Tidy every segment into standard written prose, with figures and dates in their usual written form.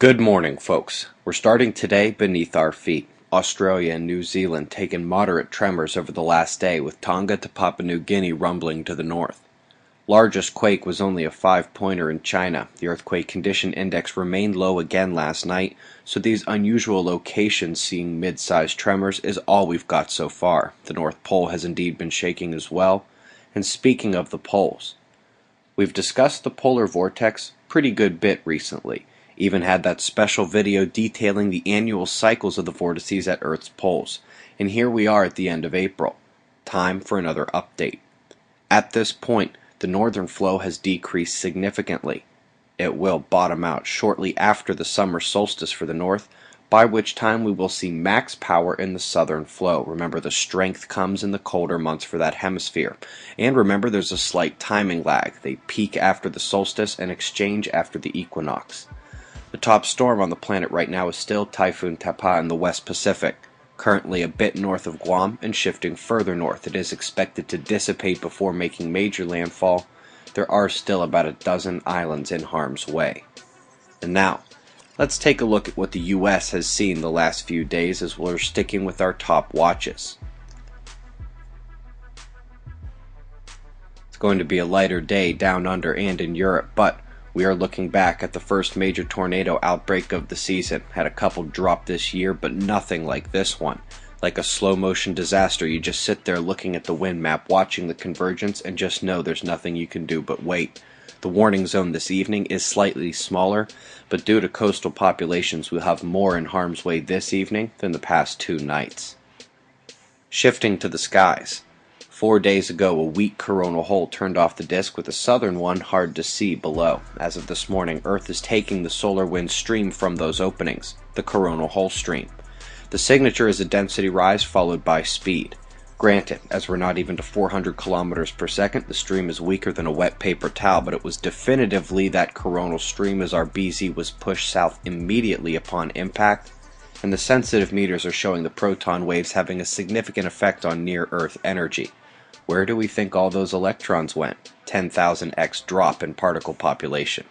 Good morning, folks. We're starting today beneath our feet. Australia and New Zealand taking moderate tremors over the last day, with Tonga to Papua New Guinea rumbling to the north. Largest quake was only a 5-pointer in China. The earthquake condition index remained low again last night, so these unusual locations seeing mid-sized tremors is all we've got so far. The North Pole has indeed been shaking as well. And speaking of the poles, we've discussed the polar vortex pretty good bit recently. Even had that special video detailing the annual cycles of the vortices at Earth's poles. And here we are at the end of April. Time for another update. At this point, the northern flow has decreased significantly. It will bottom out shortly after the summer solstice for the north, by which time we will see max power in the southern flow. Remember, the strength comes in the colder months for that hemisphere. And remember, there's a slight timing lag. They peak after the solstice and exchange after the equinox. The top storm on the planet right now is still Typhoon in the West Pacific, currently a bit north of Guam and shifting further north. It is expected to dissipate before making major landfall. There are still about a dozen islands in harm's way. And now, let's take a look at what the U.S. has seen the last few days as we're sticking with our top watches. It's going to be a lighter day down under and in Europe, but we are looking back at the first major tornado outbreak of the season. Had a couple drop this year, but nothing like this one. Like a slow-motion disaster, you just sit there looking at the wind map, watching the convergence, and just know there's nothing you can do but wait. The warning zone this evening is slightly smaller, but due to coastal populations, we'll have more in harm's way this evening than the past 2 nights. Shifting to the skies. 4 days ago, a weak coronal hole turned off the disk with a southern one hard to see below. As of this morning, Earth is taking the solar wind stream from those openings, the coronal hole stream. The signature is a density rise followed by speed. Granted, as we're not even to 400 kilometers per second, the stream is weaker than a wet paper towel, but it was definitively that coronal stream as our BZ was pushed south immediately upon impact, and the sensitive meters are showing the proton waves having a significant effect on near-Earth energy. Where do we think all those electrons went? 10,000x drop in particle population.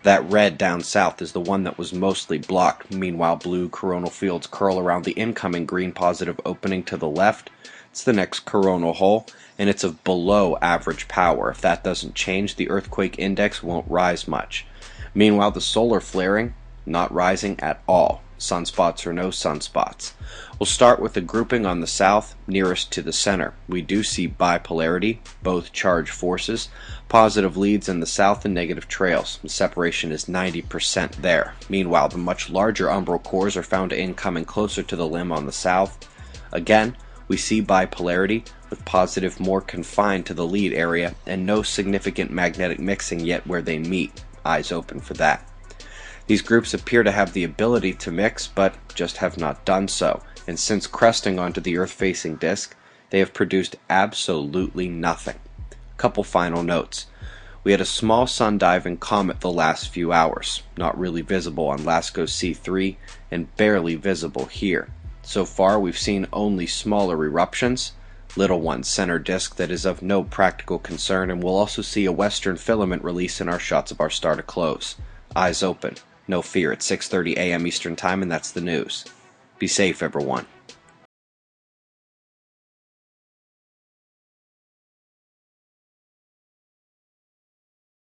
That red down south is the one that was mostly blocked. Meanwhile, blue coronal fields curl around the incoming green positive opening to the left. It's the next coronal hole, and it's of below average power. If that doesn't change, the earthquake index won't rise much. Meanwhile, the solar flaring, not rising at all. Sunspots or no sunspots. We'll start with the grouping on the south, nearest to the center. We do see bipolarity, both charge forces, positive leads in the south and negative trails. The separation is 90% there. Meanwhile, the much larger umbral cores are found incoming closer to the limb on the south. Again, we see bipolarity, with positive more confined to the lead area, and no significant magnetic mixing yet where they meet. Eyes open for that. These groups appear to have the ability to mix, but just have not done so, and since cresting onto the Earth-facing disk, they have produced absolutely nothing. Couple final notes. We had a small sun-diving comet the last few hours, not really visible on Lascaux C3, and barely visible here. So far, we've seen only smaller eruptions, little one center disk that is of no practical concern, and we'll also see a western filament release in our shots of our star to close. Eyes open. No fear, it's 6:30 a.m. Eastern Time, and that's the news. Be safe, everyone.